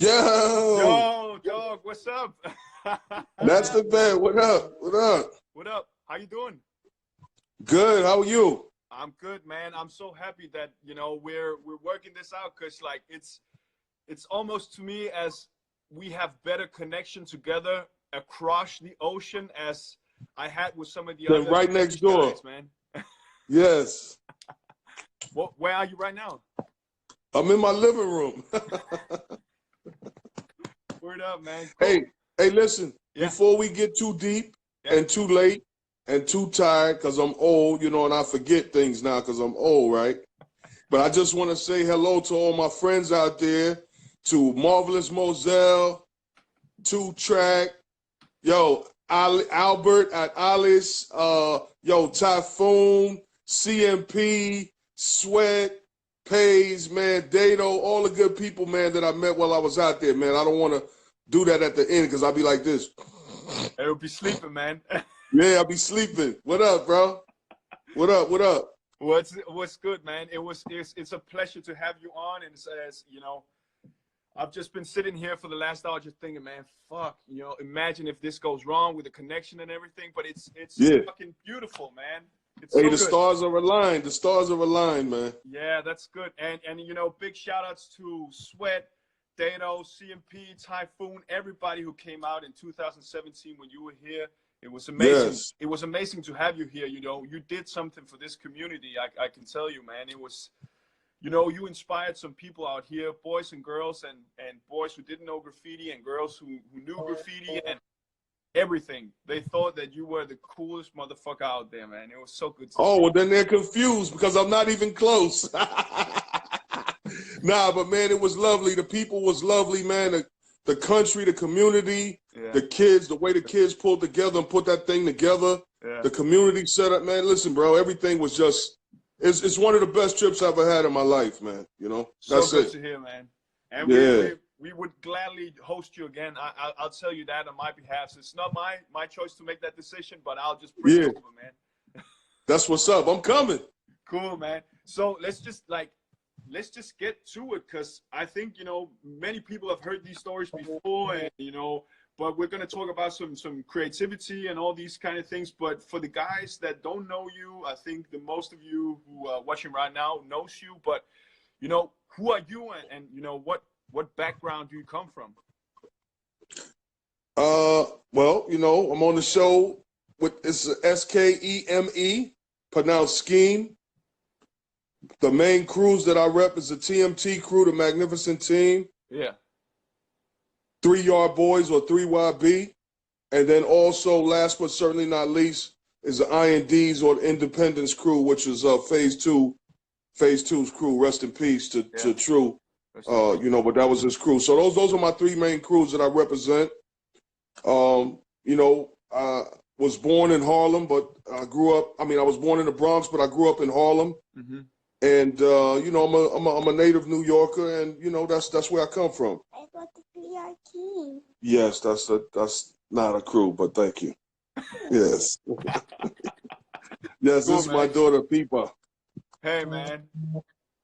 Yo, Yo, dog, what's up? that's the man. What up? What up? What up? How you doing? Good. How are you? I'm good, man. I'm so happy that we're working this out because like it's almost to me as we have better connection together across the ocean as I had with some of the Then other right next door. guys, man. Yes. Where are you right now? I'm in my living room. Word up, man. Cool. Hey, listen. Yeah. Before we get too deep Yeah. and too late and too tired, because I'm old, and I forget things now because I'm old, right? But I just want to say hello to all my friends out there, to Marvelous Moselle, 2Track, Albert at Alice, Typhoon, CMP, Sweat, Pays, man, Dato, all the good people, man, that I met while I was out there, man. I don't want to do that at the end because I'll be like this. It'll be sleeping, man. Yeah, I'll be sleeping. What up, bro? What up? What up? What's good, man? It's a pleasure to have you on, and as I've just been sitting here for the last hour just thinking, man, fuck, imagine if this goes wrong with the connection and everything, but it's fucking beautiful, man. It's Hey, so the good. stars are aligned. The stars are aligned, man. Yeah, that's good. And big shout outs to Sweat, Dato, CMP, Typhoon, everybody who came out in 2017 when you were here. It was amazing. Yes. It was amazing to have you here. You did something for this community. I can tell you, man. It was, you inspired some people out here, boys and girls, and boys who didn't know graffiti and girls who knew graffiti and everything. They thought that you were the coolest motherfucker out there, man. It was so good to see. Oh, well, then they're confused because I'm not even close. Nah, but man, it was lovely. The people was lovely, man. The country, the community, the kids, the way the kids pulled together and put that thing together. Yeah. The community set up, man. Listen, bro, everything was just, it's one of the best trips I've ever had in my life, man. That's so good it. to hear, man. And we would gladly host you again. I'll tell you that on my behalf. So it's not my choice to make that decision, but I'll just bring it over, man. That's what's up. I'm coming. Cool, man. So let's just get to it, because I think many people have heard these stories before, and but we're gonna talk about some creativity and all these kind of things. But for the guys that don't know you, I think the most of you who are watching right now knows you. But who are you, and what background do you come from? Well, I'm on the show it's SKEME, pronounced Scheme. The main crews that I rep is the TMT crew, the Magnificent Team. Yeah. 3 Yard Boys, or 3YB. And then also, last but certainly not least, is the INDs, or the Independence crew, which is Phase 2's crew. Rest in peace to True. But that was his crew. So those are my 3 main crews that I represent. I was born in Harlem, but I was born in the Bronx, but I grew up in Harlem. Mm-hmm. And I'm a native New Yorker, and that's where I come from. I got to be our team. Yes, that's not a crew, but thank you. Yes, yes, Cool, this is man. my daughter, Peepa. Hey, man.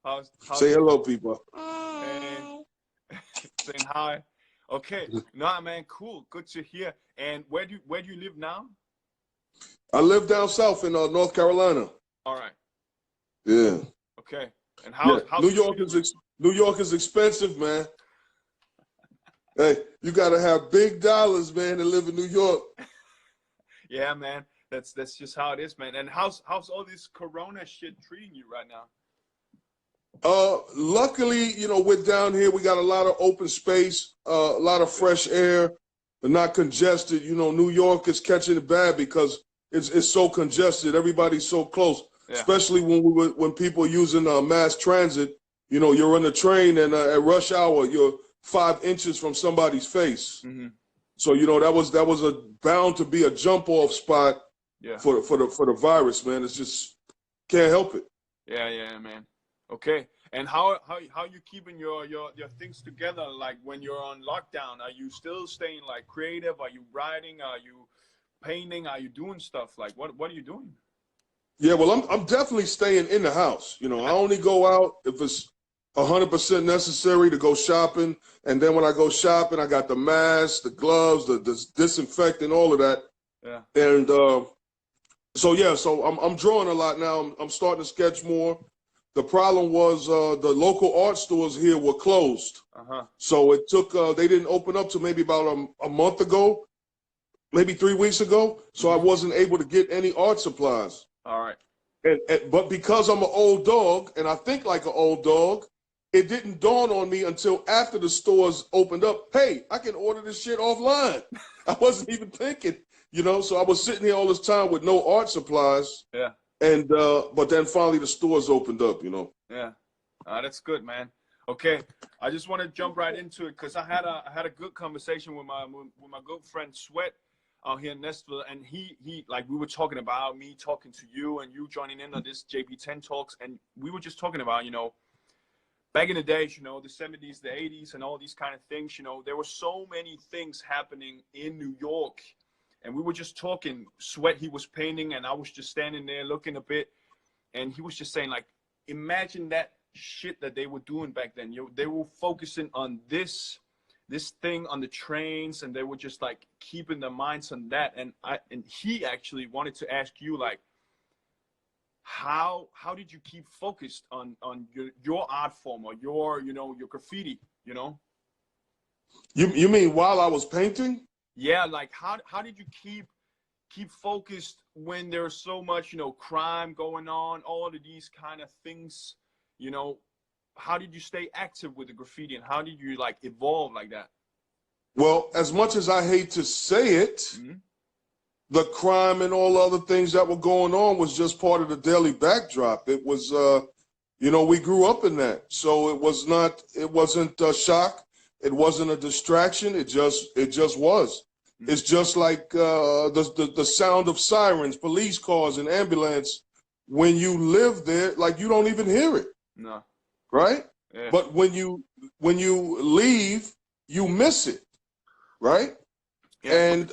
How's Say hello, Peepa. Hey. Saying hi. Okay. Nah, man. Cool. Good to hear. And where do you live now? I live down south in North Carolina. All right. Yeah. Okay. And how's New York is expensive, man. Hey, you gotta have big dollars, man, to live in New York. Yeah, man. That's just how it is, man. And how's all this Corona shit treating you right now? Luckily, we're down here. We got a lot of open space, a lot of fresh air, but not congested. New York is catching it bad because it's so congested. Everybody's so close. Yeah. Especially when people are using mass transit. You're on the train, and at rush hour, you're 5 inches from somebody's face. Mm-hmm. So that was bound to be a jump off spot. Yeah. For the virus, man. It's just can't help it. Yeah, man. Okay. And how you keeping your things together? Like when you're on lockdown, are you still staying like creative? Are you writing? Are you painting? Are you doing stuff? Like what are you doing? Yeah, well, I'm definitely staying in the house. I only go out if it's 100% necessary to go shopping. And then when I go shopping, I got the mask, the gloves, the disinfectant, all of that. Yeah. And so I'm drawing a lot now. I'm starting to sketch more. The problem was the local art stores here were closed. So it took, they didn't open up till maybe about a month ago, maybe 3 weeks ago. So I wasn't able to get any art supplies. All right. But because I'm an old dog and I think like an old dog, it didn't dawn on me until after the stores opened up. Hey, I can order this shit offline. I wasn't even thinking, you know, so I was sitting here all this time with no art supplies. Yeah. And but then finally the stores opened up, you know. Yeah. That's good, man. Okay. I just want to jump right into it because I had a good conversation with my good friend Sweat out here in Nashville, and he like we were talking about me talking to you and you joining in on this JB10 Talks, and we were just talking about, you know, back in the days, you know, the 70s, the 80s, and all these kind of things, you know, there were so many things happening in New York. And we were just talking, Sweat, he was painting, and I was just standing there looking a bit. And he was just saying, like, imagine that shit that they were doing back then. They were focusing on this thing on the trains, and they were just, like, keeping their minds on that. And he actually wanted to ask you, like, how did you keep focused on your art form or your graffiti, you know? You mean while I was painting? Yeah, like how did you keep focused when there's so much, you know, crime going on, all of these kind of things, you know? How did you stay active with the graffiti, and how did you like evolve like that? Well, as much as I hate to say it, the crime and all other things that were going on was just part of the daily backdrop. It was, you know, we grew up in that. So it wasn't a shock. It wasn't a distraction. It just was. It's just like the sound of sirens, police cars, and ambulance. When you live there, like you don't even hear it. No. Right? Yeah. But when you leave, you miss it. Right? Yeah. And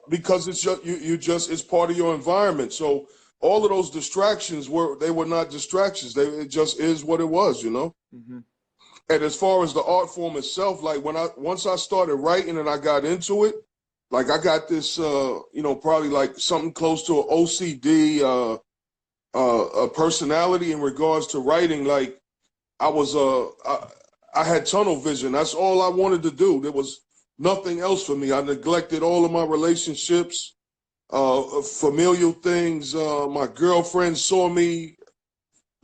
because it's just it's part of your environment. So all of those distractions were not distractions. It just is what it was, you know. And as far as the art form itself, like once I started writing and I got into it, like I got this, you know, probably like something close to an OCD a personality in regards to writing. Like I had tunnel vision. That's all I wanted to do. There was nothing else for me. I neglected all of my relationships, familial things. My girlfriend saw me,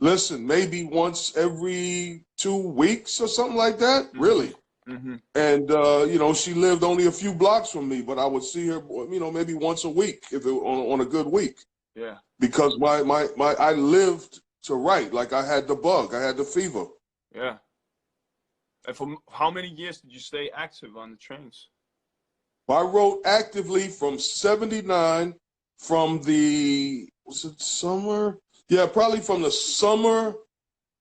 listen, maybe once every 2 weeks or something like that, really. And, you know, she lived only a few blocks from me, but I would see her, you know, maybe once a week if it on a good week. Yeah. Because I lived to write. Like I had the bug, I had the fever. Yeah. And for how many years did you stay active on the trains? I wrote actively from 79, from the, was it summer? Yeah, probably from the summer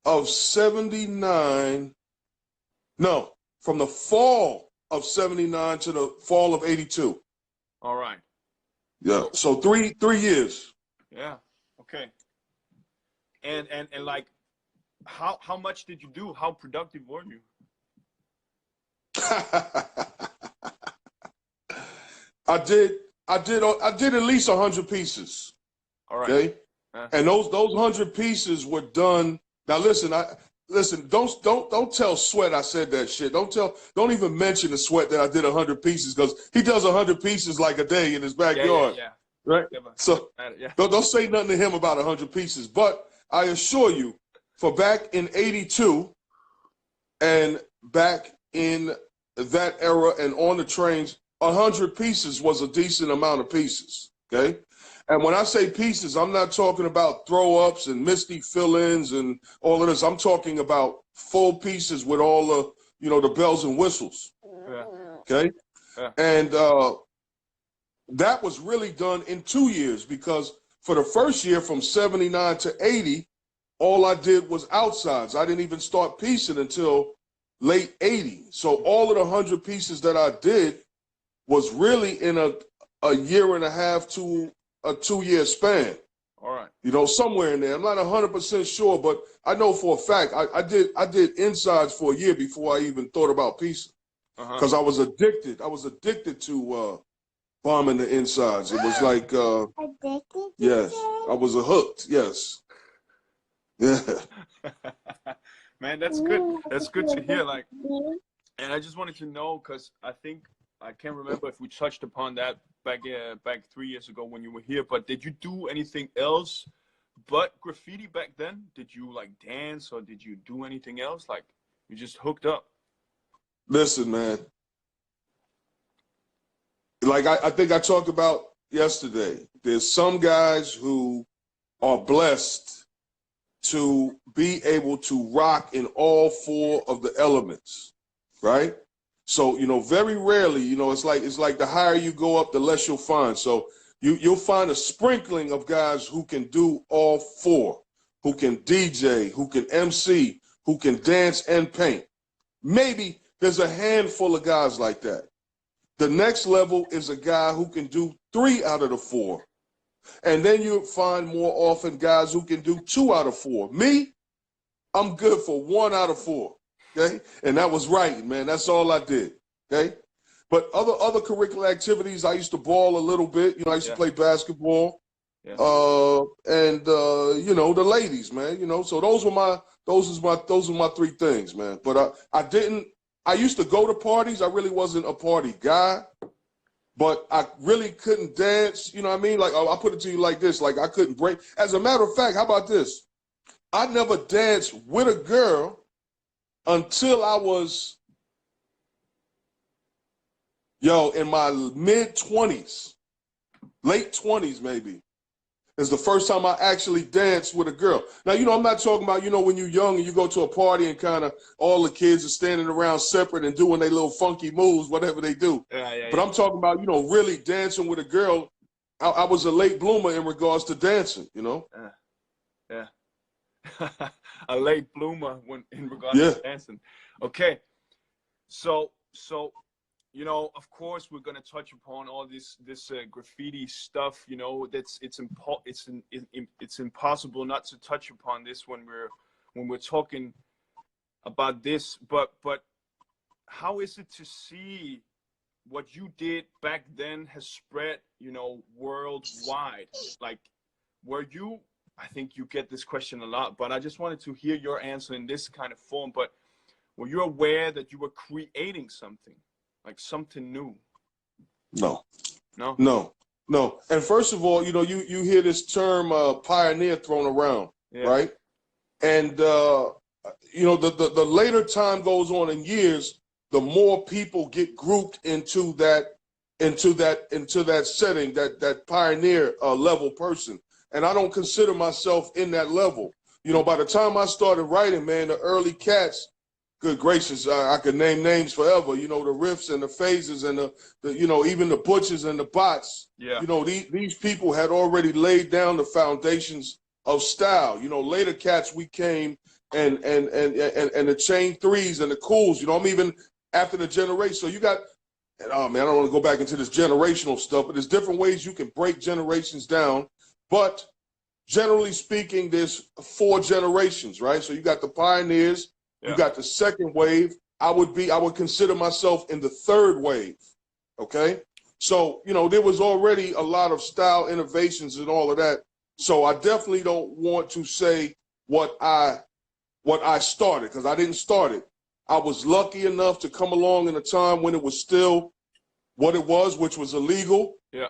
of 79. No, from the fall of 79 to the fall of 82. All right. Yeah, so three years. Yeah, okay. And like, how much did you do? How productive were you? I did at least 100 pieces. All right. Okay. And those 100 pieces were done. Now listen, don't tell Sweat I said that shit. Don't even mention the Sweat that I did 100 pieces, because he does 100 pieces like a day in his backyard. Yeah. Right. So don't say nothing to him about 100 pieces. But I assure you, for back in 82 and back in that era and on the trains, 100 pieces was a decent amount of pieces. Okay. And when I say pieces, I'm not talking about throw-ups and misty fill-ins and all of this. I'm talking about full pieces with all the, you know, the bells and whistles. Yeah. Okay. Yeah. And that was really done in 2 years, because for the first year from 79 to 80, all I did was outsides. I didn't even start piecing until late 80. So all of the 100 pieces that I did was really in a year and a half to a 2 year span. All right. You know, somewhere in there. I'm not 100% sure, but I know for a fact I did insides for a year before I even thought about piecing, because I was addicted. I was addicted to bombing the insides. It was like Addicted? yes, I was hooked. Yes. Yeah. Man, that's good. That's good to hear. Like, and I just wanted to know, because I think I can't remember if we touched upon that back 3 years ago when you were here. But did you do anything else but graffiti back then? Did you like dance, or did you do anything else? Like, you just hooked up? Listen, man. Like I think I talked about yesterday, there's some guys who are blessed to be able to rock in all four of the elements, right? So, you know, very rarely, you know, it's like the higher you go up, the less you'll find. So you'll find a sprinkling of guys who can do all four, who can DJ, who can MC, who can dance and paint. Maybe there's a handful of guys like that. The next level is a guy who can do 3 out of the 4. And then you find more often guys who can do 2 out of 4. Me, I'm good for 1 out of 4. Okay? And that was writing, man. That's all I did. Okay? But other curricular activities, I used to ball a little bit. You know, I used to play basketball. Yeah. You know, the ladies, man, you know. So those were my 3 things, man. But I used to go to parties. I really wasn't a party guy, but I really couldn't dance. You know what I mean? Like, I'll put it to you like this. Like, I couldn't break. As a matter of fact, how about this? I never danced with a girl until I was, in my mid-20s, late 20s maybe. Is the first time I actually danced with a girl. Now, you know, I'm not talking about, you know, when you're young and you go to a party and kind of all the kids are standing around separate and doing their little funky moves, whatever they do. But I'm talking about, you know, really dancing with a girl. I was a late bloomer in regards to dancing, you know? Yeah. A late bloomer in regards to dancing. Okay. So, you know, of course, we're gonna touch upon all this graffiti stuff. You know, it's impossible not to touch upon this when we're talking about this. But how is it to see what you did back then has spread, you know, worldwide? Like, were you? I think you get this question a lot, but I just wanted to hear your answer in this kind of form. But were you aware that you were creating something? Like something new? No. And first of all, you know, you hear this term pioneer thrown around, right? And you know, the later time goes on in years, the more people get grouped into that setting, that pioneer level person. And I don't consider myself in that level. You know, by the time I started writing, man, the early cats, good gracious, I could name names forever. You know, the riffs and the phases and the you know, even the butchers and the bots. Yeah. You know, these people had already laid down the foundations of style. You know, later cats we came and the chain threes and the cools. You know, I'm even after the generation. So you got, oh man, I don't want to go back into this generational stuff, but there's different ways you can break generations down. But generally speaking, there's 4 generations, right? So you got the pioneers. You got the second wave. I would consider myself in the 3rd wave. Okay. So, you know, there was already a lot of style innovations and all of that. So I definitely don't want to say what I started, because I didn't start it. I was lucky enough to come along in a time when it was still what it was, which was illegal. Yeah.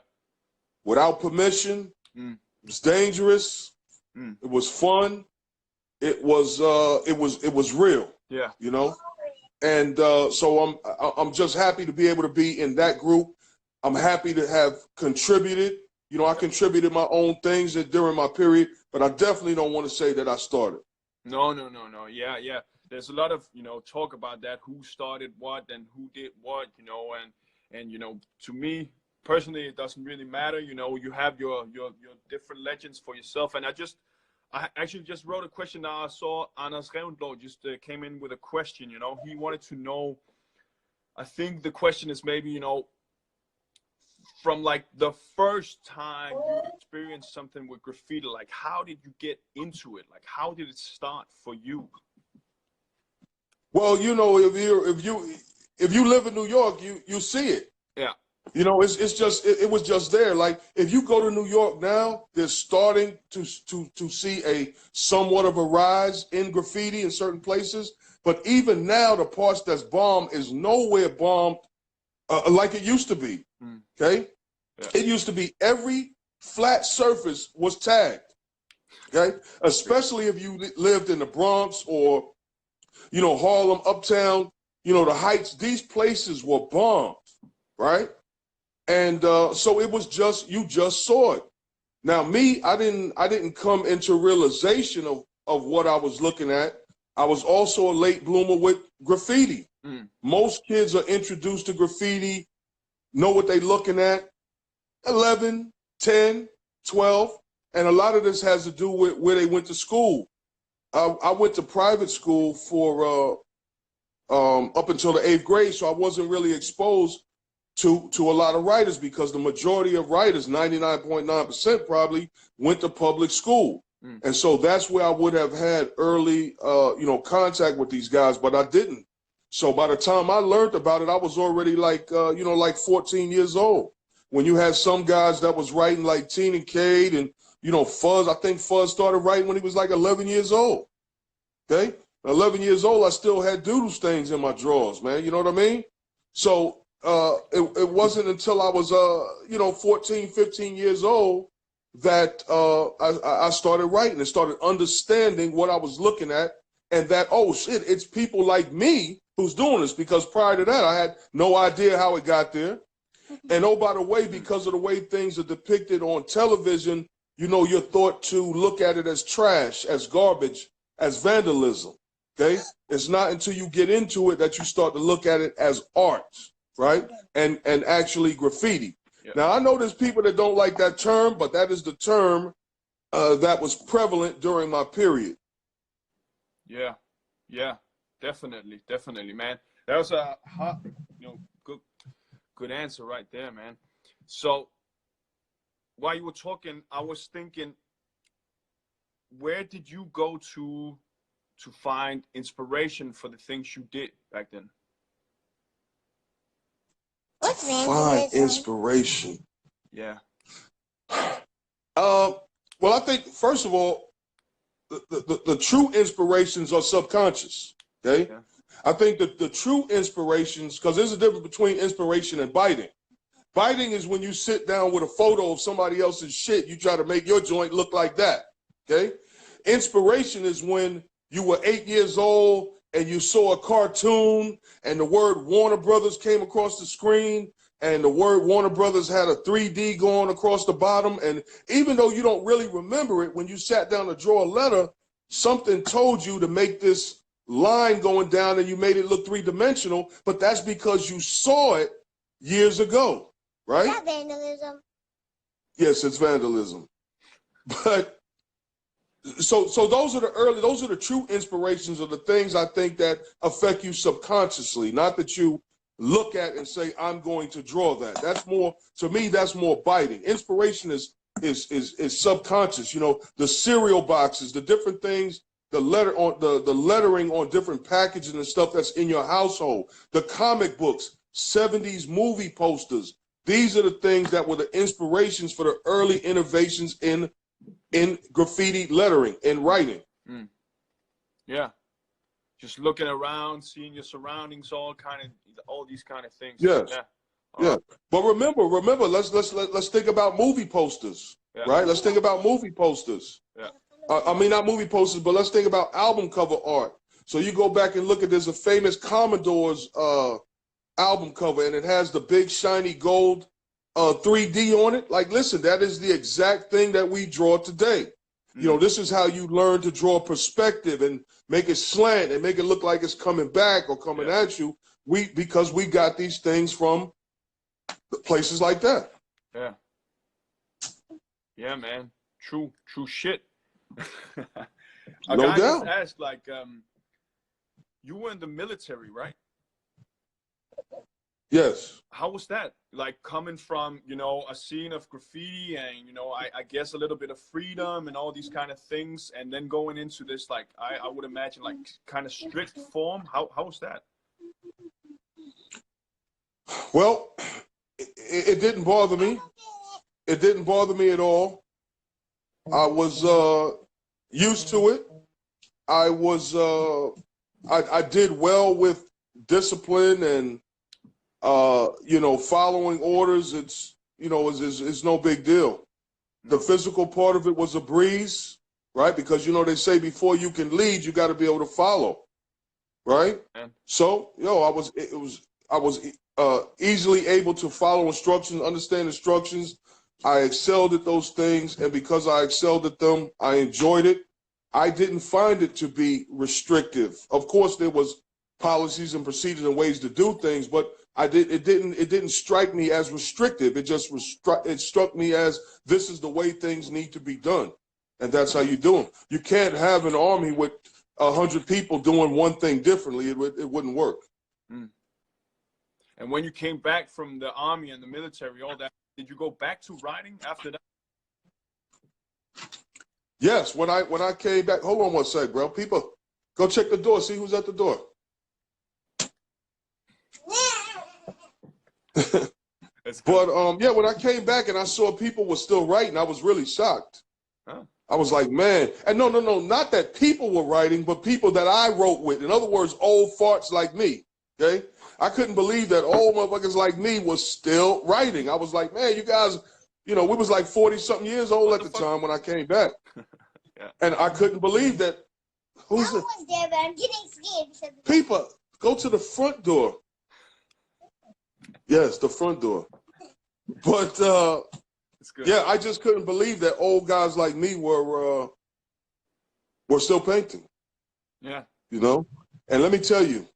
Without permission. It was dangerous. It was fun. It was real. Yeah. You know? And so I'm just happy to be able to be in that group. I'm happy to have contributed. You know, I contributed my own things during my period, but I definitely don't want to say that I started. No. Yeah. There's a lot of, you know, talk about that, who started what and who did what, you know, and you know, to me personally, it doesn't really matter. You know, you have your different legends for yourself. And I actually just wrote a question now. I saw Anders Revendlov just came in with a question. You know, he wanted to know, I think the question is maybe, you know, from like the first time you experienced something with graffiti, like how did you get into it? Like how did it start for you? Well, you know, if you live in New York, you see it. Yeah. You know, it was just there. Like if you go to New York now, they're starting to see a somewhat of a rise in graffiti in certain places. But even now, the parts that's bombed is nowhere bombed like it used to be. Okay, Yeah. it used to be every flat surface was tagged. Okay, especially if you lived in the Bronx or, you know, Harlem, Uptown, you know, the Heights. These places were bombed, right? And so it was just, you just saw it. Now me, I didn't come into realization of what I was looking at. I was also a late bloomer with graffiti. Most kids are introduced to graffiti, know what they're looking at, 11, 10, 12. And a lot of this has to do with where they went to school. I went to private school for up until the 8th grade, so I wasn't really exposed to a lot of writers, because the majority of writers, 99.9% probably, went to public school. And so that's where I would have had early, you know, contact with these guys, but I didn't. So by the time I learned about it, I was already like, you know, like 14 years old. When you had some guys that was writing like Teen and Cade and, you know, Fuzz, I think Fuzz started writing when he was like 11 years old. Okay? 11 years old, I still had doodle stains in my drawers, man. You know what I mean? So it wasn't until I was, you know, 14, 15 years old that I started writing and started understanding what I was looking at, and that, oh, shit, it's people like me who's doing this, because prior to that, I had no idea how it got there. And oh, by the way, because of the way things are depicted on television, you know, you're thought to look at it as trash, as garbage, as vandalism. Okay? It's not until you get into it that you start to look at it as art, right? And actually graffiti. Yep. Now, I know there's people that don't like that term, but that is the term that was prevalent during my period. Yeah, definitely, man. That was a hot, you know, good answer right there, man. So while you were talking, I was thinking, where did you go to find inspiration for the things you did back then? Find inspiration. Yeah. Well, I think, first of all, the true inspirations are subconscious. Okay. Yeah. I think that the true inspirations, because there's a difference between inspiration and biting. Biting is when you sit down with a photo of somebody else's shit, you try to make your joint look like that. Okay. Inspiration is when you were 8 years old and you saw a cartoon and the word Warner Brothers came across the screen, and the word Warner Brothers had a 3D going across the bottom. And even though you don't really remember it, when you sat down to draw a letter, something told you to make this line going down and you made it look three-dimensional, but that's because you saw it years ago, right? Is that vandalism? Yes, it's vandalism. But so those are the true inspirations of the things I think that affect you subconsciously, not that you look at and say, I'm going to draw that. That's more, to me, that's more biting. Inspiration is subconscious. You know, the cereal boxes, the different things, the lettering on different packages and stuff that's in your household, the comic books, 70s movie posters. These are the things that were the inspirations for the early innovations in graffiti lettering and writing. Yeah. Just looking around, seeing your surroundings, all these kind of things. Yes. Yeah. But remember, let's think about movie posters, right? Let's think about movie posters. Yeah. I mean, not movie posters, but let's think about album cover art. So you go back and look at, there's a famous Commodore's album cover, and it has the big shiny gold 3D on it. Like, listen, that is the exact thing that we draw today. You know, this is how you learn to draw perspective and make it slant and make it look like it's coming back or coming at you. Because we got these things from places like that. Yeah. Yeah, man. True shit. No doubt. Just asked, like, you were in the military, right? Yes. How was that? Like coming from, you know, a scene of graffiti and, you know, I guess a little bit of freedom and all these kind of things, and then going into this, like, I would imagine, like, kind of strict form. How was that? Well, it didn't bother me. It didn't bother me at all. I was used to it. I was I did well with discipline and you know, following orders. It's, you know, it's no big deal. The physical part of it was a breeze, right? Because, you know, they say before you can lead, you got to be able to follow, right? Yeah. So, yo, I was easily able to follow instructions, understand instructions. I excelled at those things, and because I excelled at them, I enjoyed it. I didn't find it to be restrictive. Of course, there was policies and procedures and ways to do things, but it didn't strike me as restrictive. It just it struck me as this is the way things need to be done, and that's how you do them. You can't have an army with 100 people doing one thing differently. It wouldn't work. Mm. And when you came back from the army and the military, all that, did you go back to writing after that? Yes, when I came back, hold on one sec, bro. People, go check the door, see who's at the door. But yeah, when I came back and I saw people were still writing, I was really shocked. Huh. I was like, man, and no, not that people were writing, but people that I wrote with. In other words, old farts like me. Okay, I couldn't believe that old motherfuckers like me was still writing. I was like, man, you guys, you know, we was like 40-something years old at the time when I came back. Yeah. And I couldn't believe that. Who's I was there, but I'm getting scared. people? Go to the front door. Yes, the front door. But It's good. yeah, I just couldn't believe that old guys like me were still painting. Yeah. You know, and let me tell you,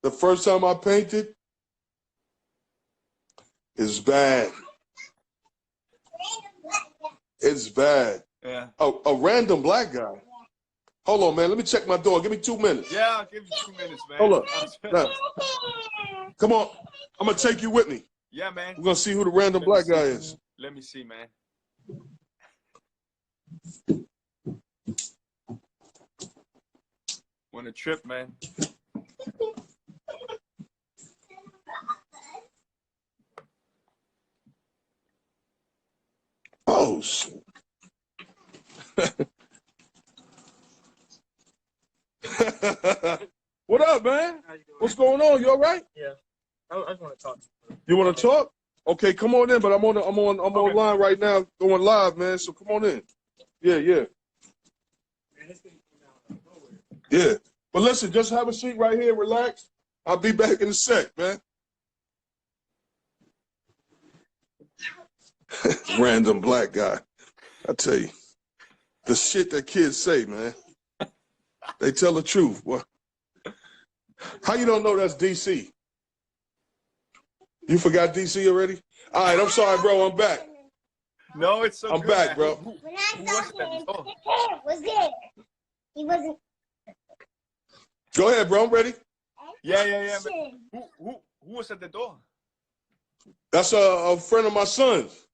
the first time I painted is bad. It's bad. Yeah. A random black guy. Hold on, man. Let me check my door. Give me 2 minutes. Yeah, I'll give you 2 minutes, man. Hold up. Now, come on. I'm going to take you with me. Yeah, man. We're going to see who the random black guy is. Let me see, man. Want a trip, man? Oh, shit. What up, man? What's going on? You all right? Yeah. I just want to talk. You want to talk? Okay, come on in. But I'm online right now, going live, man. So come on in. Yeah. Yeah. But listen, just have a seat right here, relax. I'll be back in a sec, man. Random black guy. I tell you, the shit that kids say, man. They tell the truth, boy. How you don't know that's DC? You forgot DC already? All right, I'm sorry, bro. I'm back. No, it's so I'm good, back, man. bro. When I Who saw was that? him, Oh. his hair was there. He wasn't. Go ahead, bro. I'm ready. Yeah, man. Who was at the door? That's a friend of my son's.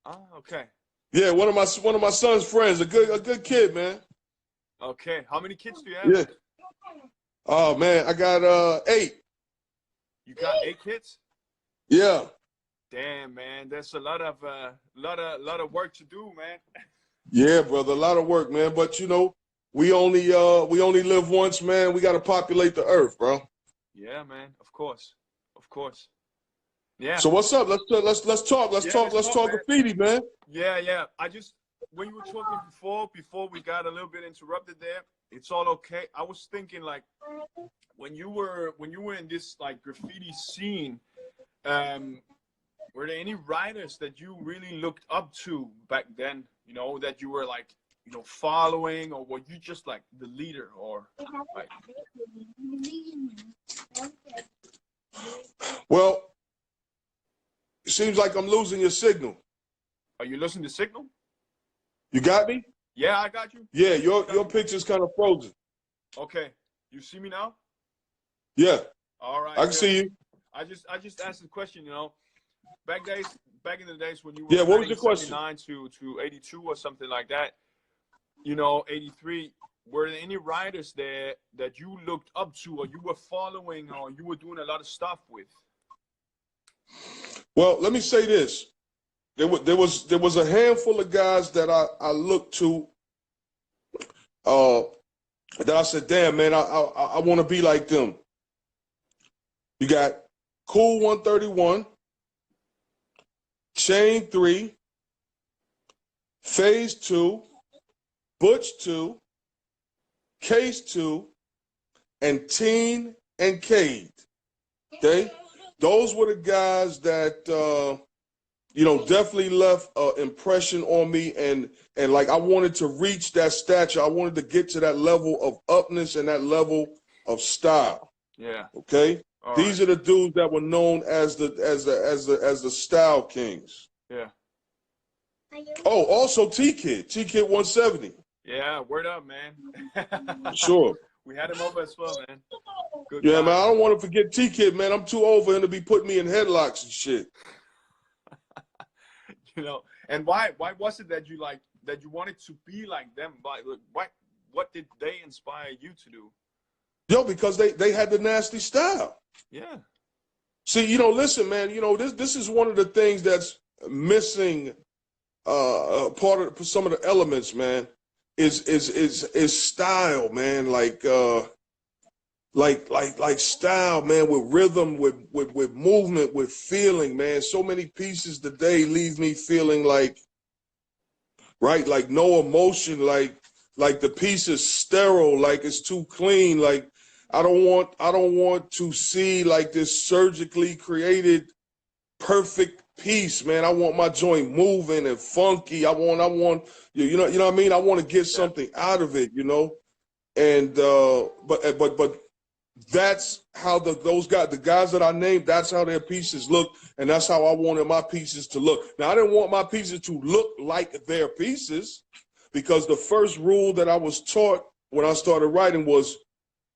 Oh, okay. Yeah, one of my son's friends. A good kid, man. Okay. How many kids do you have? Yeah. Oh man, I got 8. You got 8 kids? Yeah. Damn, man. That's a lot of work to do, man. Yeah, brother. A lot of work, man. But you know, we only live once, man. We got to populate the earth, bro. Yeah, man. Of course. Yeah. So what's up? Let's talk. Let's talk man. graffiti, man. Yeah. When you were talking before we got a little bit interrupted there, it's all okay. I was thinking, like, when you were in this like graffiti scene, were there any writers that you really looked up to back then? You know, that you were like, you know, following, or were you just like the leader, or like? Well, it seems like I'm losing your signal. Are you listening to signal? You got me? Yeah, I got you. Yeah, your picture's kind of frozen. Okay, you see me now? Yeah, All right. I can see you. I just asked the question, you know, back in the days when you were Yeah, what was your question? 79 to 82 or something like that, you know, 83, were there any riders there that you looked up to or you were following or you were doing a lot of stuff with? Well, let me say this. There was a handful of guys that I looked to that I said, damn, man, I want to be like them. You got Cool 131, Chain 3, Phase 2, Butch 2, Case 2, and Teen and Cade. Okay? Those were the guys that, you know, definitely left an impression on me. And like, I wanted to reach that stature. I wanted to get to that level of upness and that level of style. Yeah. Okay? All These right. are the dudes that were known as the Style Kings. Yeah. Oh, also T-Kid 170. Yeah, word up, man. Sure. We had him over as well, man. Good Yeah, guy. man, I don't want to forget T-Kid, man. I'm too old for him to be putting me in headlocks and shit. You know, and why was it that you wanted to be like them? What did they inspire you to do? Yo, because they had the nasty style. Yeah. See, you know, listen, man, you know, this is one of the things that's missing part of some of the elements, man, is style, man, like style, man, with rhythm, with movement, with feeling, man. So many pieces today leave me feeling like, right, like no emotion, like the piece is sterile, like it's too clean, like I don't want to see like this surgically created perfect piece, man. I want my joint moving and funky. I want you know what I mean? I want to get something out of it, you know? And but that's how the guys that I named, that's how their pieces look, and that's how I wanted my pieces to look. Now I didn't want my pieces to look like their pieces, because the first rule that I was taught when I started writing was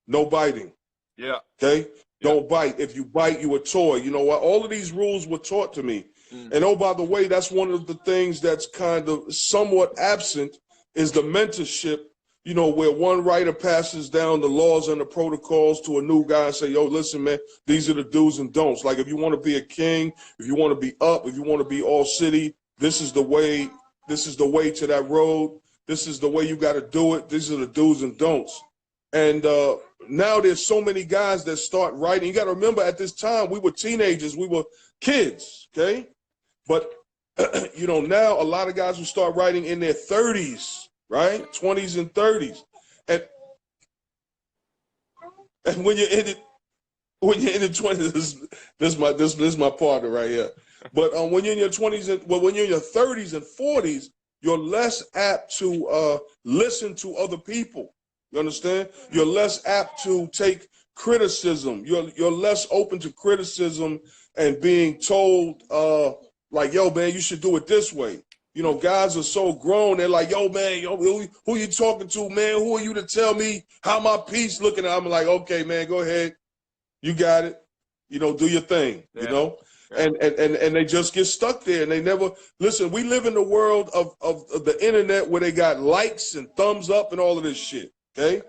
no biting. Yeah. Okay? Yeah. Don't bite. If you bite, you a toy. You know what? All of these rules were taught to me. And oh, by the way, that's one of the things that's kind of somewhat absent is the mentorship, you know, where one writer passes down the laws and the protocols to a new guy and say, yo, listen, man, these are the do's and don'ts. Like if you want to be a king, if you want to be up, if you want to be all city, this is the way to that road. This is the way you got to do it. These are the do's and don'ts. And now there's so many guys that start writing. You got to remember, at this time, we were teenagers. We were kids, okay? But, you know, now a lot of guys who start writing in their 30s, right? 20s and 30s. And when you're in the 20s, this is my partner right here. But when you're in your 20s, when you're in your 30s and 40s, you're less apt to listen to other people. You understand? You're less apt to take criticism. You're less open to criticism and being told, like, yo, man, you should do it this way. You know, guys are so grown. They're like, yo, man, who you talking to, man? Who are you to tell me how my piece looking? I'm like, okay, man, go ahead. You got it. You know, do your thing, you know? Yeah. And they just get stuck there, and they never listen. We live in the world of the internet where they got likes and thumbs up and all of this shit. Okay.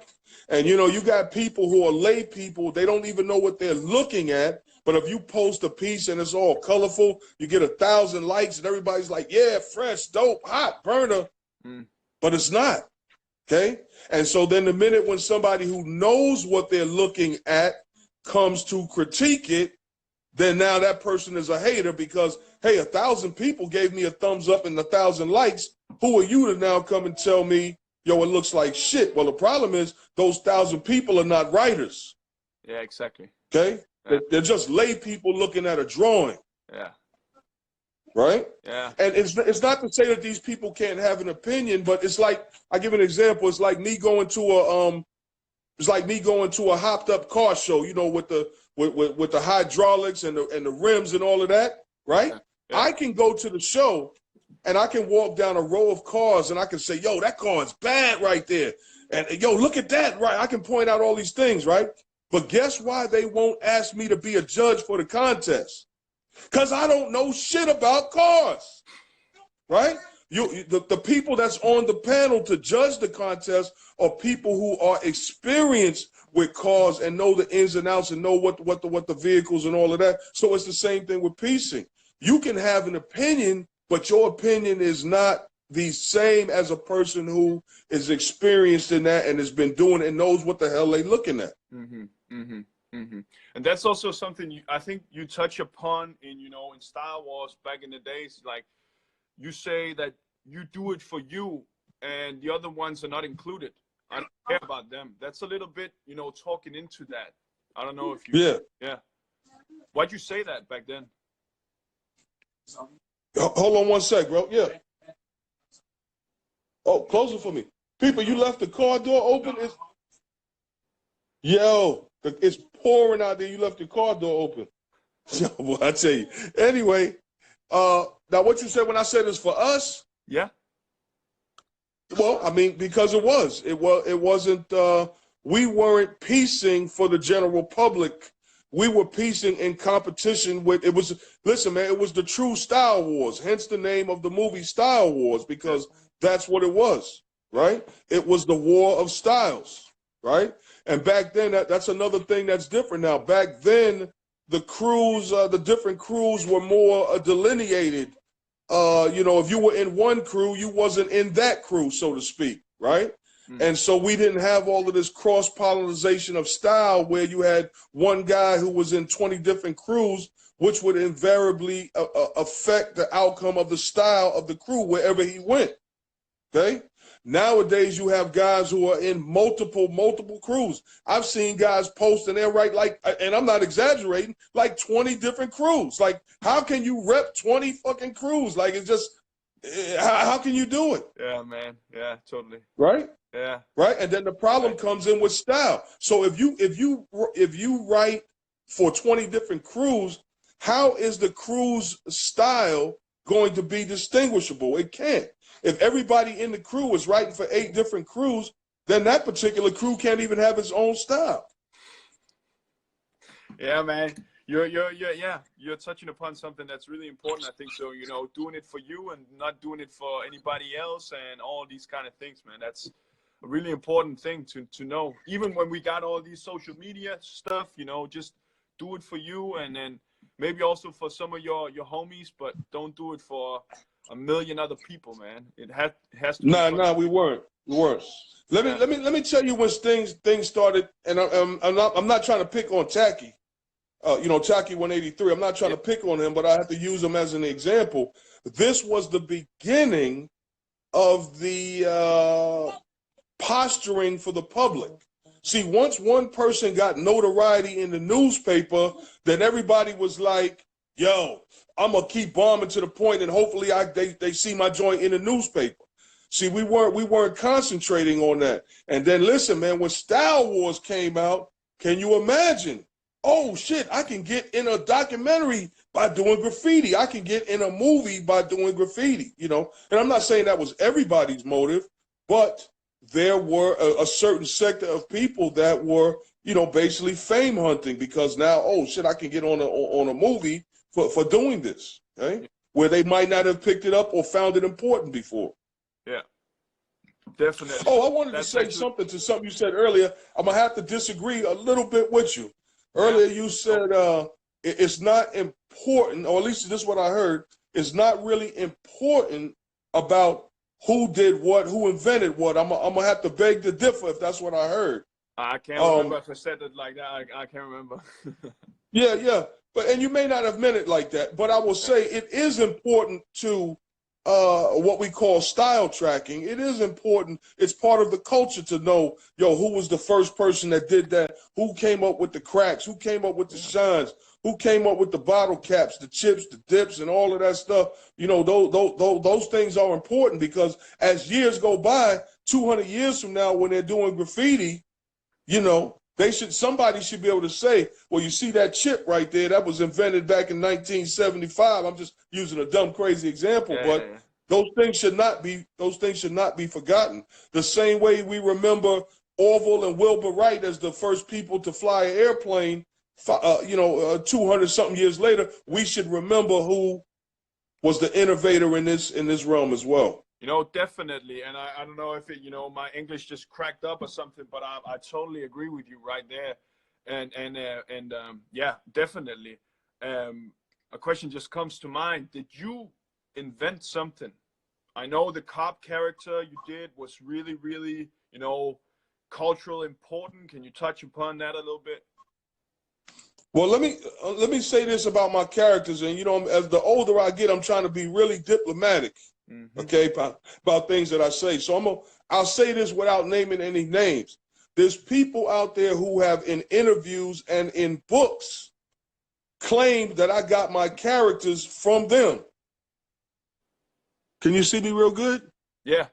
And, you know, you got people who are lay people. They don't even know what they're looking at. But if you post a piece and it's all colorful, you get 1,000 likes and everybody's like, yeah, fresh, dope, hot, burner. But it's not. Okay. And so then the minute when somebody who knows what they're looking at comes to critique it, then now that person is a hater because, hey, 1,000 people gave me a thumbs up and 1,000 likes. Who are you to now come and tell me, yo, it looks like shit? Well, the problem is those 1,000 people are not writers. Yeah, exactly. Okay? Yeah. They're just lay people looking at a drawing. Yeah. Right? Yeah. And it's not to say that these people can't have an opinion, but it's like, I give an example. It's like me going to a hopped up car show, you know, with the hydraulics and the rims and all of that, right? Yeah. I can go to the show and I can walk down a row of cars and I can say, yo, that car is bad right there. And yo, look at that, right? I can point out all these things, right? But guess why they won't ask me to be a judge for the contest? Because I don't know shit about cars, right? The people that's on the panel to judge the contest are people who are experienced with cars and know the ins and outs and know what the vehicles and all of that. So it's the same thing with piecing. You can have an opinion, but your opinion is not the same as a person who is experienced in that and has been doing it and knows what the hell they looking at. Mm-hmm, mm-hmm, mm-hmm. And that's also something I think you touch upon in, in Star Wars back in the days. Like, you say that you do it for you and the other ones are not included. I don't care about them. That's a little bit, talking into that. I don't know if you... Yeah. Why'd you say that back then? Hold on one sec, bro. Yeah. Oh, close it for me. People, you left the car door open? Yo, it's pouring out there. You left the car door open. Yo, boy, I tell you. Anyway, now what you said when I said it's for us? Yeah. Well, I mean, because it wasn't, we weren't piecing for the general public. We were piecing in competition with, listen, man, it was the true Style Wars, hence the name of the movie Style Wars, because that's what it was, right? It was the war of styles, right? And back then, that's another thing that's different now. Back then, the crews, the different crews were more delineated. If you were in one crew, you wasn't in that crew, so to speak, right? And so we didn't have all of this cross-pollination of style where you had one guy who was in 20 different crews, which would invariably affect the outcome of the style of the crew wherever he went, okay? Nowadays, you have guys who are in multiple crews. I've seen guys post and they're right, like, and I'm not exaggerating, like 20 different crews. Like, how can you rep 20 fucking crews? Like, it's just, how can you do it? Yeah, man. Yeah, totally. Right? Yeah. Right. And then the problem comes in with style. So if you write for 20 different crews, how is the crew's style going to be distinguishable? It can't. If everybody in the crew is writing for 8 different crews, then that particular crew can't even have its own style. Yeah, man. You're touching upon something that's really important, I think. So, doing it for you and not doing it for anybody else and all these kind of things, man. That's a really important thing to know. Even when we got all these social media stuff, just do it for you and then maybe also for some of your homies, but don't do it for a million other people, man. It has to. Nah, we weren't. Let me tell you when things started, and I'm not trying to pick on Tacky. Tacky 183. I'm not trying to pick on him, but I have to use him as an example. This was the beginning of the posturing for the public. See, once one person got notoriety in the newspaper, then everybody was like, yo, I'm going to keep bombing to the point and hopefully they see my joint in the newspaper. See, we weren't concentrating on that. And then listen, man, when Style Wars came out, can you imagine? Oh, shit, I can get in a documentary by doing graffiti. I can get in a movie by doing graffiti, And I'm not saying that was everybody's motive, but there were a certain sector of people that were, basically fame hunting because now, oh, shit, I can get on a movie for doing this, okay? Where they might not have picked it up or found it important before. Yeah, definitely. Oh, I wanted to say something to something you said earlier. I'm going to have to disagree a little bit with you. Earlier, you said it's not important, or at least this is what I heard, it's not really important about who did what, who invented what. I'm going to have to beg to differ if that's what I heard. I can't remember if I said it like that. I can't remember. Yeah. And you may not have meant it like that, but I will say it is important to what we call style tracking. It is important. It's part of the culture to know, who was the first person that did that? Who came up with the cracks? Who came up with the shines? Who came up with the bottle caps, the chips, the dips, and all of that stuff? Those things are important because as years go by, 200 years from now, when they're doing graffiti, somebody should be able to say, well, you see that chip right there, that was invented back in 1975. I'm just using a dumb, crazy example, those things should not be forgotten. The same way we remember Orville and Wilbur Wright as the first people to fly an airplane, 200 something years later, we should remember who was the innovator in this realm as well. Definitely. And I don't know if it, my English just cracked up or something, but I totally agree with you right there. And yeah, definitely. A question just comes to mind. Did you invent something? I know the cop character you did was really, really, cultural important. Can you touch upon that a little bit? Well, let me say this about my characters, and as the older I get, I'm trying to be really diplomatic, okay, about things that I say. So I'll say this without naming any names. There's people out there who have, in interviews and in books, claimed that I got my characters from them. Can you see me real good? Yeah.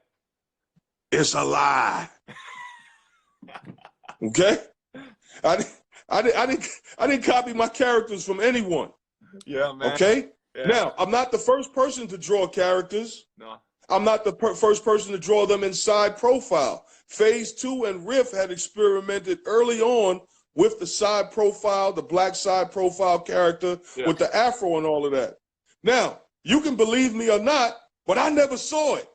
It's a lie. Okay? I didn't copy my characters from anyone. Yeah, man. Okay? Yeah. Now, I'm not the first person to draw characters. No. I'm not the first person to draw them in side profile. Phase 2 and Riff had experimented early on with the side profile, the black side profile character with the afro and all of that. Now, you can believe me or not, but I never saw it.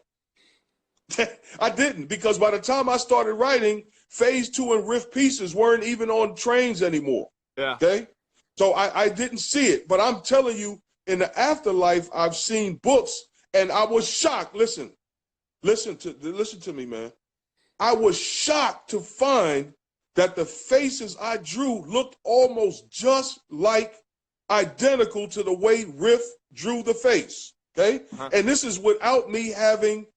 I didn't, because by the time I started writing, Phase 2 and Riff pieces weren't even on trains anymore. Yeah. Okay? So I didn't see it. But I'm telling you, in the afterlife, I've seen books, and I was shocked. Listen to me, man. I was shocked to find that the faces I drew looked almost just like identical to the way Riff drew the face. Okay? And this is without me having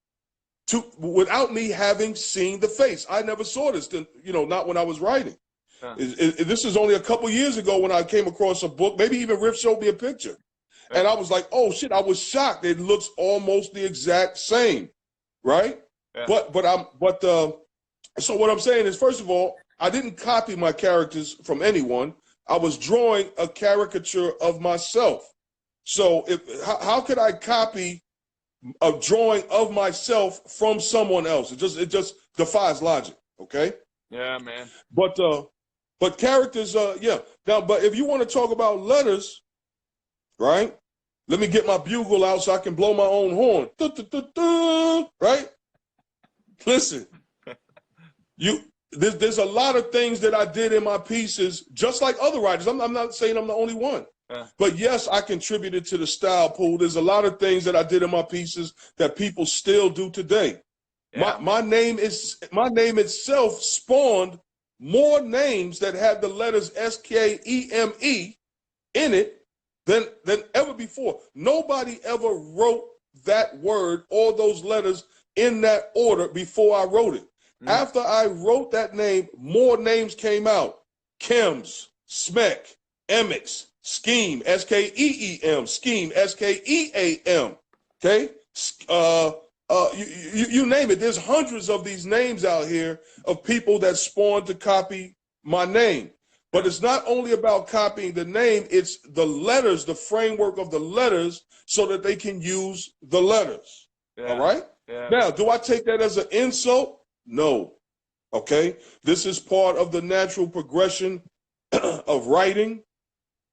seen the face. I never saw this, not when I was writing. This is only a couple years ago when I came across a book. Maybe even Riff showed me a picture. And I was like, oh shit, I was shocked. It looks almost the exact same, right? Yeah. So what I'm saying is, first of all, I didn't copy my characters from anyone. I was drawing a caricature of myself. So how could I copy a drawing of myself from someone else? It just defies logic. Okay. Yeah, man. But characters, yeah. Now, but if you want to talk about letters, right? Let me get my bugle out so I can blow my own horn. Right? Listen, there's a lot of things that I did in my pieces, just like other writers. I'm not saying I'm the only one. But yes, I contributed to the style pool. There's a lot of things that I did in my pieces that people still do today. Yeah. My name itself spawned more names that had the letters SKEME in it than ever before. Nobody ever wrote that word or those letters in that order before I wrote it. After I wrote that name, more names came out. Chems, Smek, Emmix, Scheme, SKEEM, Scheme, SKEAM. Okay? You name it. There's hundreds of these names out here of people that spawned to copy my name. But it's not only about copying the name, it's the letters, the framework of the letters, so that they can use the letters. Yeah. All right? Yeah. Now, do I take that as an insult? No. Okay? This is part of the natural progression of writing.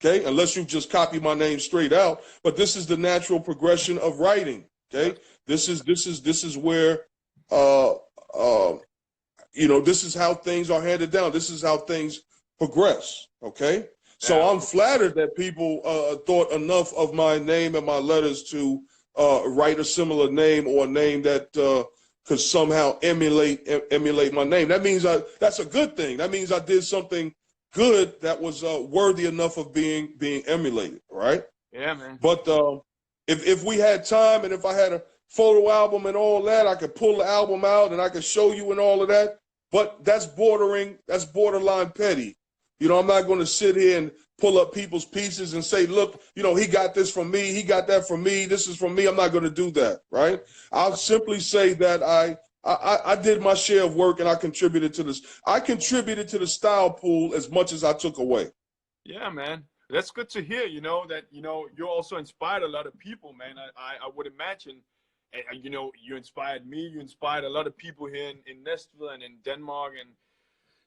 Okay? Unless you just copy my name straight out. But this is the natural progression of writing. Okay? This is where this is how things are handed down. This is how things progress. Okay? So I'm flattered that people thought enough of my name and my letters to write a similar name, or a name that could somehow emulate my name. That means that's a good thing. That means I did something good that was worthy enough of being emulated, right? Yeah, man. But if we had time, and if I had a photo album and all that, I could pull the album out and I could show you and all of that. But that's borderline petty. I'm not going to sit here and pull up people's pieces and say, look, he got this from me, he got that from me, this is from me. I'm not going to do that, right? I'll simply say that I did my share of work, and I contributed to this. I contributed to the style pool as much as I took away. Yeah, man. That's good to hear, that, you also inspired a lot of people, man. I would imagine, you inspired me, you inspired a lot of people here in Nashville and in Denmark,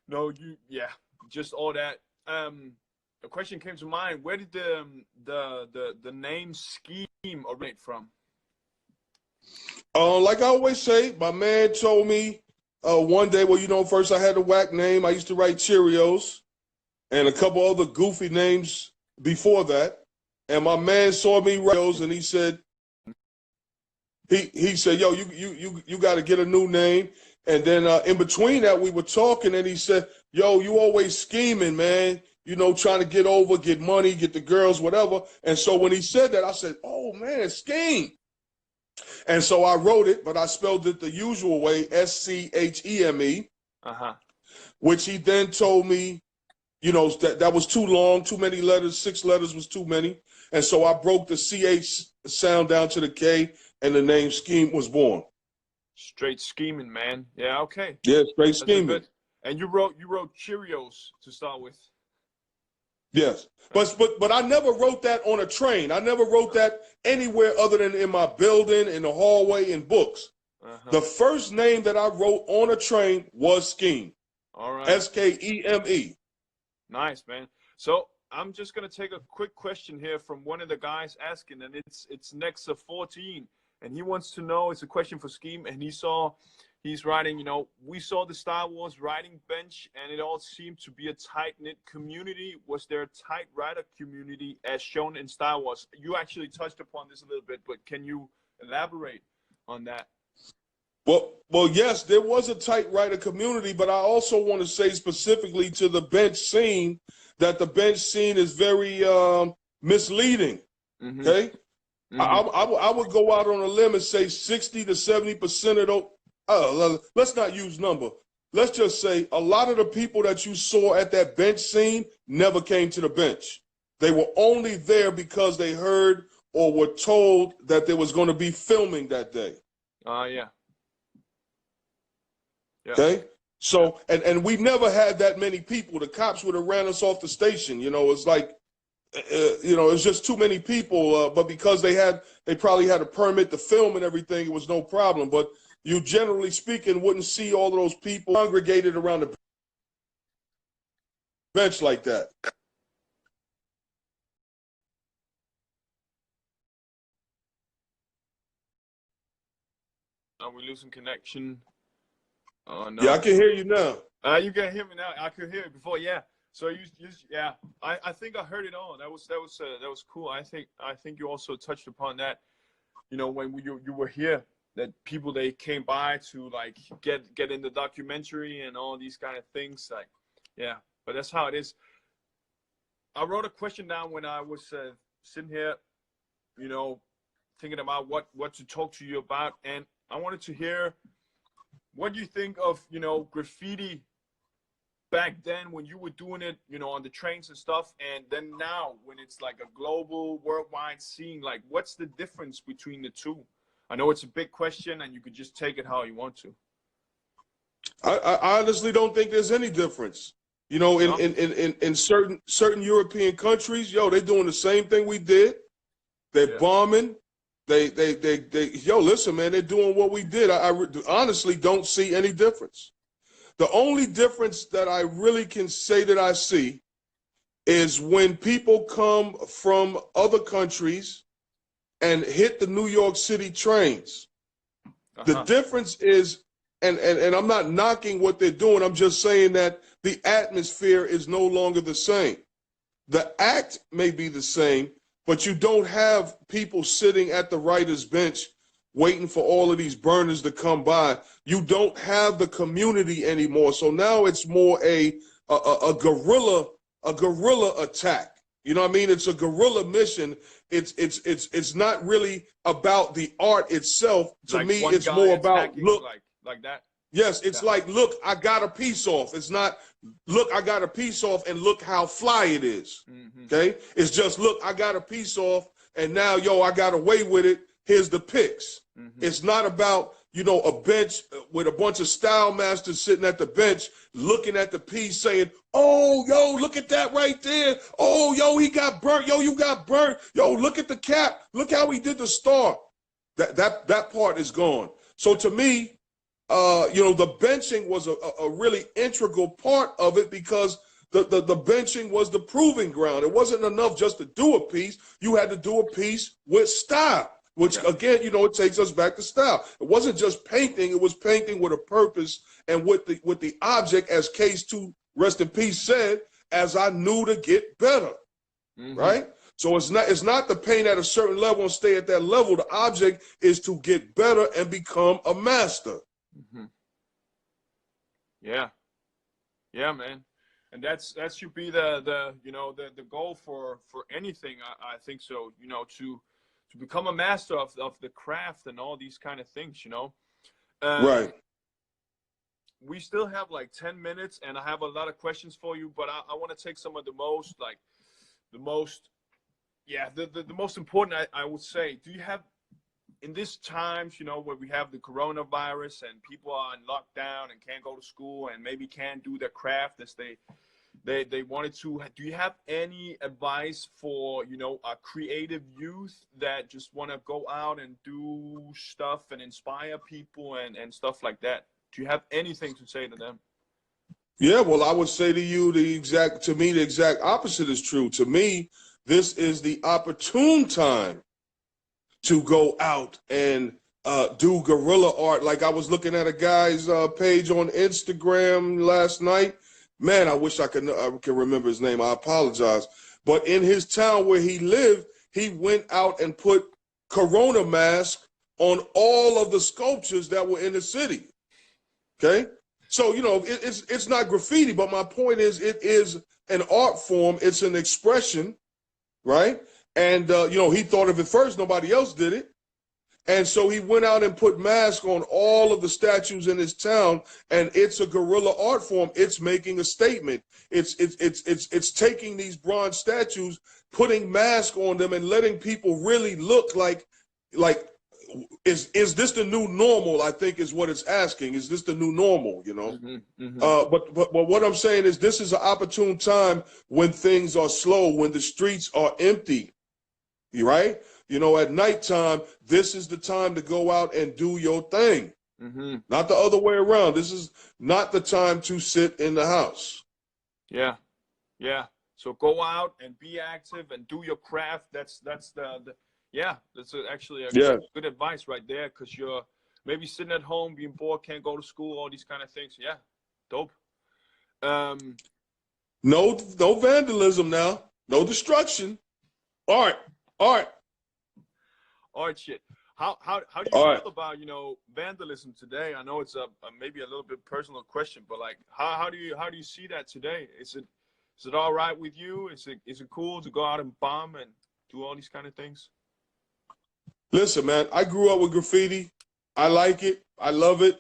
No, yeah, just all that. A question came to mind. Where did the name Scheme originate from? Like I always say, my man told me one day, well, you know, first I had a whack name. I used to write Cheerios and a couple other goofy names before that. And my man saw me write those, and he said, yo, you got to get a new name. And then in between that, we were talking, and he said, yo, you always scheming, man. You know, trying to get over, get money, get the girls, whatever. And so when he said that, I said, oh, man, scheme. And so I wrote it, but I spelled it the usual way, SCHEME, which he then told me, you know, that was too long, too many letters, 6 letters was too many. And so I broke the CH sound down to the K, and the name Scheme was born. Straight scheming, man. Yeah, okay. Yeah, straight scheming. And you wrote Cheerios to start with. Yes, but I never wrote that on a train. I never wrote that anywhere other than in my building, in the hallway, in books. The first name that I wrote on a train was Scheme. All right. SKEME. Nice, man. So I'm just gonna take a quick question here from one of the guys asking, and it's Nexa14, and he wants to know. It's a question for Scheme, and he's writing, you know, we saw the Star Wars writing bench, and it all seemed to be a tight-knit community. Was there a tight writer community as shown in Star Wars? You actually touched upon this a little bit, but can you elaborate on that? Well, yes, there was a tight writer community, but I also want to say specifically to the bench scene that the bench scene is very misleading. Okay, I would go out on a limb and say 60 to 70% of those. Let's not use number. Let's just say a lot of the people that you saw at that bench scene never came to the bench. They were only there because they heard or were told that there was going to be filming that day. Yeah. Okay, so and we never had that many people. The cops would have ran us off the station. You know, it's like, you know, it's just too many people. But because they probably had a permit to film and everything, it was no problem. But you, generally speaking, wouldn't see all of those people congregated around the bench like that. Are we losing connection? Oh, no. Yeah, I can hear you now. You can hear me now. I could hear it before. Yeah. So yeah. I think I heard it all. That was cool. I think you also touched upon that. You know, when you were here, that people, they came by to like get in the documentary and all these kind of things. Like, yeah. But that's how it is. I wrote a question down when I was sitting here, you know, thinking about what to talk to you about, and I wanted to hear, what do you think of, you know, graffiti back then when you were doing it, you know, on the trains and stuff, and then now when it's like a global, worldwide scene? Like, what's the difference between the two? I know it's a big question, and you could just take it how you want to. I honestly don't think there's any difference. You know, in certain European countries, yo, they're doing the same thing we did. They're bombing. Yo, listen, man, they're doing what we did. I honestly don't see any difference. The only difference that I really can say that I see is when people come from other countries and hit the New York City trains. The difference is, and I'm not knocking what they're doing, I'm just saying that the atmosphere is no longer the same. The act may be the same, but you don't have people sitting at the writer's bench waiting for all of these burners to come by. You don't have the community anymore. So now it's more a guerrilla attack. You know what I mean? It's a guerrilla mission. It's not really about the art itself. To me, it's more about look like that. Yes, it's like, look, I got a piece off. It's not, look, I got a piece off and look how fly it is. Okay? It's just, look, I got a piece off and now, yo, I got away with it. Here's the pics. It's not about, you know, a bench with a bunch of style masters sitting at the bench looking at the piece saying, oh, yo, look at that right there. Oh, yo, he got burnt. Yo, you got burnt. Yo, look at the cap. Look how he did the star. That part is gone. So to me, the benching was a really integral part of it, because the benching was the proving ground. It wasn't enough just to do a piece. You had to do a piece with style, which again, it takes us back to style. It wasn't just painting. It was painting with a purpose and with the object, as Case 2, rest in peace, said, as I knew to get better, right? So it's not to paint at a certain level and stay at that level. The object is to get better and become a master. Yeah, man, and that should be the goal for anything. I think so. To become a master of the craft and all these kind of things. Right. We still have like 10 minutes, and I have a lot of questions for you, but I want to take some of the most important. I would say, do you have, in these times, where we have the coronavirus and people are in lockdown and can't go to school and maybe can't do their craft as they wanted to, do you have any advice for, a creative youth that just want to go out and do stuff and inspire people and stuff like that? Do you have anything to say to them? Yeah, well, I would say to you the exact opposite is true. To me, this is the opportune time to go out and do guerrilla art. Like, I was looking at a guy's page on Instagram last night. Man, I wish I can remember his name. I apologize. But in his town where he lived, he went out and put corona masks on all of the sculptures that were in the city. Okay? So, it's not graffiti, but my point is, it is an art form. It's an expression, right? And, he thought of it first. Nobody else did it. And so he went out and put masks on all of the statues in his town, and it's a guerrilla art form. It's making a statement. It's taking these bronze statues, putting masks on them, and letting people really look like is this the new normal? I think is what it's asking. Is this the new normal? But what I'm saying is, this is an opportune time when things are slow, when the streets are empty, right? At nighttime, this is the time to go out and do your thing. Not the other way around. This is not the time to sit in the house. Yeah. So go out and be active and do your craft. That's actually a good advice right there, because you're maybe sitting at home being bored, can't go to school, all these kind of things. Yeah, dope. No vandalism now. No destruction. All right. Shit. How do you feel about vandalism today? I know it's maybe a little bit personal question, but like how do you see that today? Is it all right with you? Is it cool to go out and bomb and do all these kind of things? Listen, man, I grew up with graffiti. I like it. I love it.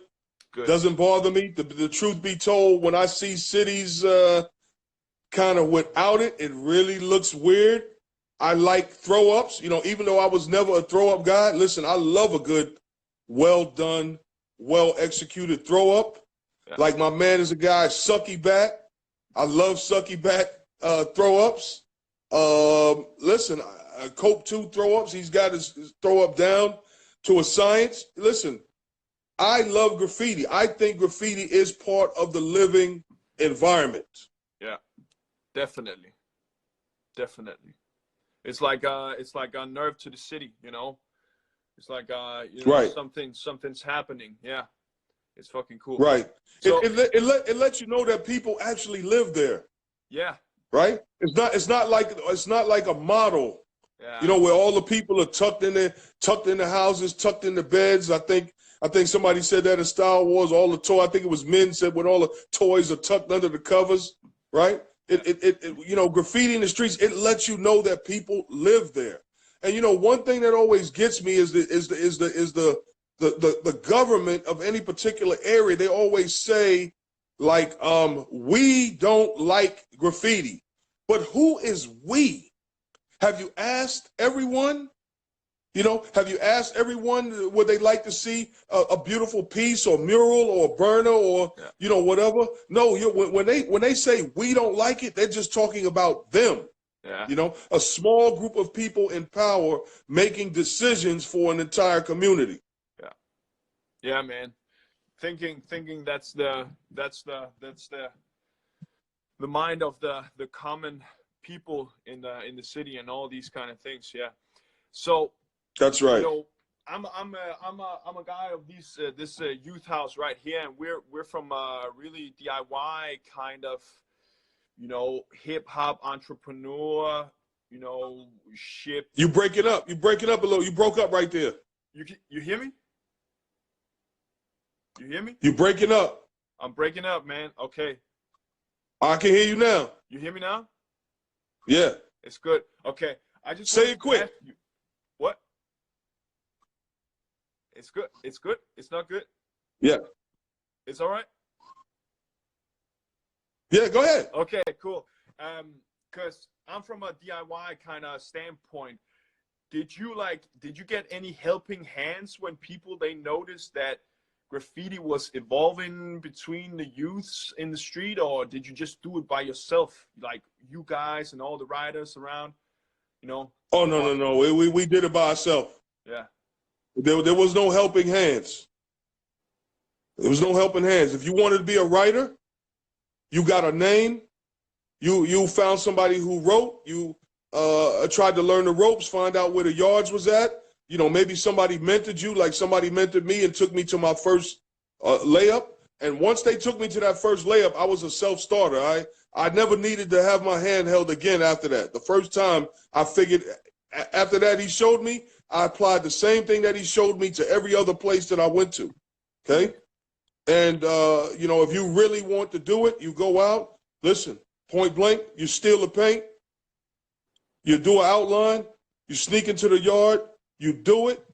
Good. Doesn't bother me. The truth be told, when I see cities kind of without it, it really looks weird. I like throw-ups, even though I was never a throw-up guy. Listen, I love a good, well-done, well-executed throw-up. Yeah. Like my man is a guy, Sucky Back. I love Sucky Back throw-ups. Listen, Cope 2 throw-ups. He's got his throw-up down to a science. Listen, I love graffiti. I think graffiti is part of the living environment. Yeah, definitely. It's like a nerve to the city, It's like right. Something's happening. Yeah, it's fucking cool. Right. So it lets you know that people actually live there. Yeah. Right. It's not like a model. Yeah. Where all the people are tucked in the houses, tucked in the beds. I think somebody said that in Star Wars. All the toys. I think it was men said when all the toys are tucked under the covers. Right. Graffiti in the streets, it lets you know that people live there. And one thing that always gets me is the government of any particular area. They always say, like, we don't like graffiti. But who is we? Have you asked everyone? Have you asked everyone would they like to see a beautiful piece or mural or burner or, whatever? No, when they say we don't like it, they're just talking about them. Yeah. A small group of people in power making decisions for an entire community. Yeah, man. thinking that's the mind of the common people in the city and all these kind of things. Yeah. So That's right. you know, I'm a guy of this youth house right here, and we're from a really DIY kind of, you know, hip hop entrepreneur, you know, ship. You break it up. You break it up a little. You broke up right there. You hear me? You hear me? You breaking up. I'm breaking up, man. Okay. I can hear you now. You hear me now? Yeah. It's good. Okay. I just Say wanted it to quick. ask you, what? It's good. It's good. It's not good. Yeah. It's all right. Yeah, go ahead. Okay, cool. Because I'm from a DIY kind of standpoint. Did you get any helping hands when they noticed that graffiti was evolving between the youths in the street, or did you just do it by yourself, like you guys and all the riders around, you know? Oh, no. We did it by ourselves. Yeah. There was no helping hands. There was no helping hands. If you wanted to be a writer, you got a name. You found somebody who wrote. You tried to learn the ropes, find out where the yards was at. You know, maybe somebody mentored you, like somebody mentored me and took me to my first layup. And once they took me to that first layup, I was a self-starter. I never needed to have my hand held again after that. The first time I figured, after that he showed me, I applied the same thing that he showed me to every other place that I went to. Okay? And, you know, if you really want to do it, you go out, listen, point blank, you steal the paint, you do an outline, you sneak into the yard, you do it,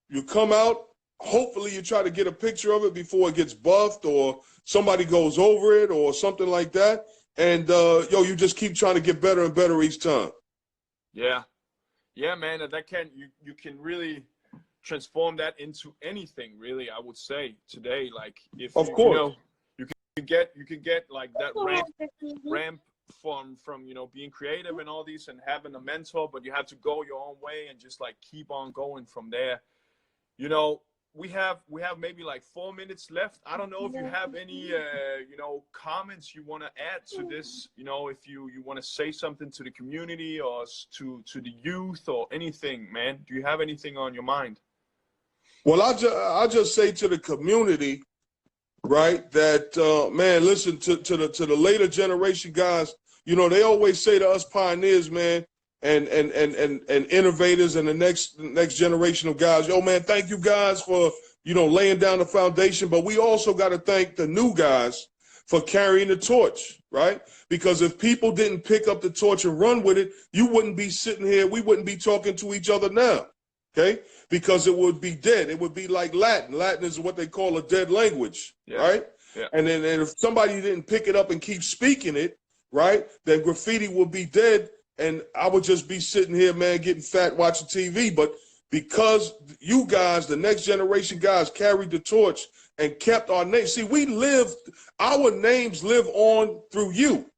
you come out, hopefully you try to get a picture of it before it gets buffed or somebody goes over it or something like that. And, you just keep trying to get better and better each time. Yeah. Yeah, man, you can really transform that into anything, really, I would say today. Like if of you course. know, you can get like that ramp from you know, being creative and all these and having a mentor, but you have to go your own way and just like keep on going from there. You know, we have maybe like 4 minutes left. I don't know if you have any you know, comments you want to add to this, you know, if you want to say something to the community or to the youth or anything, man. Do you have anything on your mind? Well, I'll just say to the community, right, that, man, listen, to the later generation guys, you know, they always say to us pioneers, man, and innovators and the next generation of guys, yo, man, thank you guys for, you know, laying down the foundation. But we also got to thank the new guys for carrying the torch, right? Because if people didn't pick up the torch and run with it, you wouldn't be sitting here. We wouldn't be talking to each other now, okay? Because it would be dead. It would be like Latin. Latin is what they call a dead language, right? Yeah. And then if somebody didn't pick it up and keep speaking it, right, then graffiti would be dead. And I would just be sitting here, man, getting fat watching TV. But because you guys, the next generation guys, carried the torch and kept our name. See, our names live on through you,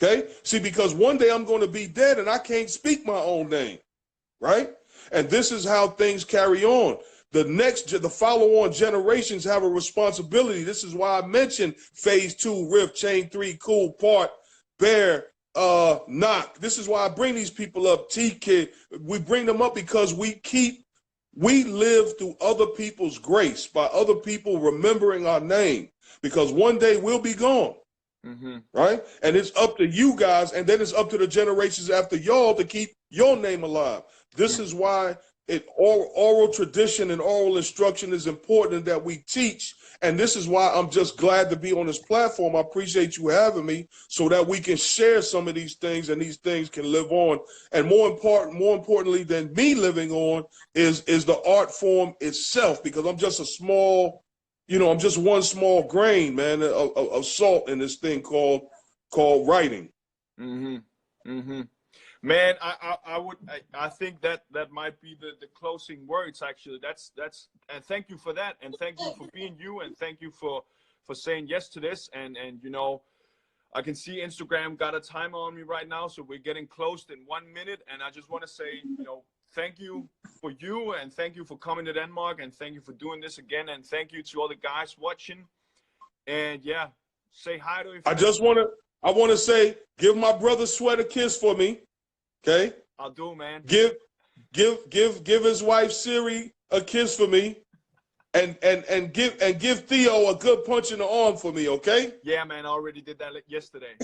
okay? See, because one day I'm going to be dead and I can't speak my own name, right? And this is how things carry on. The follow-on generations have a responsibility. This is why I mentioned Phase 2, Riff, Chain 3, Cool, Part, Bear, Knock. This is why I bring these people up, T-Kid. We bring them up because we live through other people's grace, by other people remembering our name, because one day we'll be gone, right? And it's up to you guys, and then it's up to the generations after y'all to keep your name alive. This is why oral tradition and oral instruction is important that we teach. And this is why I'm just glad to be on this platform. I appreciate you having me so that we can share some of these things and these things can live on. And more importantly than me living on is the art form itself, because I'm just I'm just one small grain, man, of salt in this thing called writing. Man, I think that might be the closing words, actually. That's and thank you for that, and thank you for being you, and thank you for saying yes to this. And you know, I can see Instagram got a timer on me right now, so we're getting close in 1 minute, and I just want to say, you know, thank you for you, and thank you for coming to Denmark, and thank you for doing this again, and thank you to all the guys watching. And yeah, say hi to him. I want to say, give my brother Sweat a kiss for me. Okay? I'll do, man. Give his wife Siri a kiss for me. And give Theo a good punch in the arm for me, okay? Yeah, man, I already did that yesterday.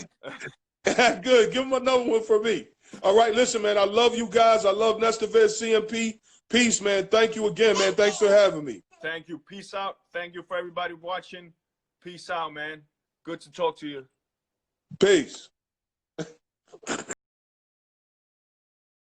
Good. Give him another one for me. All right, listen, man, I love you guys. I love Nestavez CMP. Peace, man. Thank you again, man. Thanks for having me. Thank you. Peace out. Thank you for everybody watching. Peace out, man. Good to talk to you. Peace.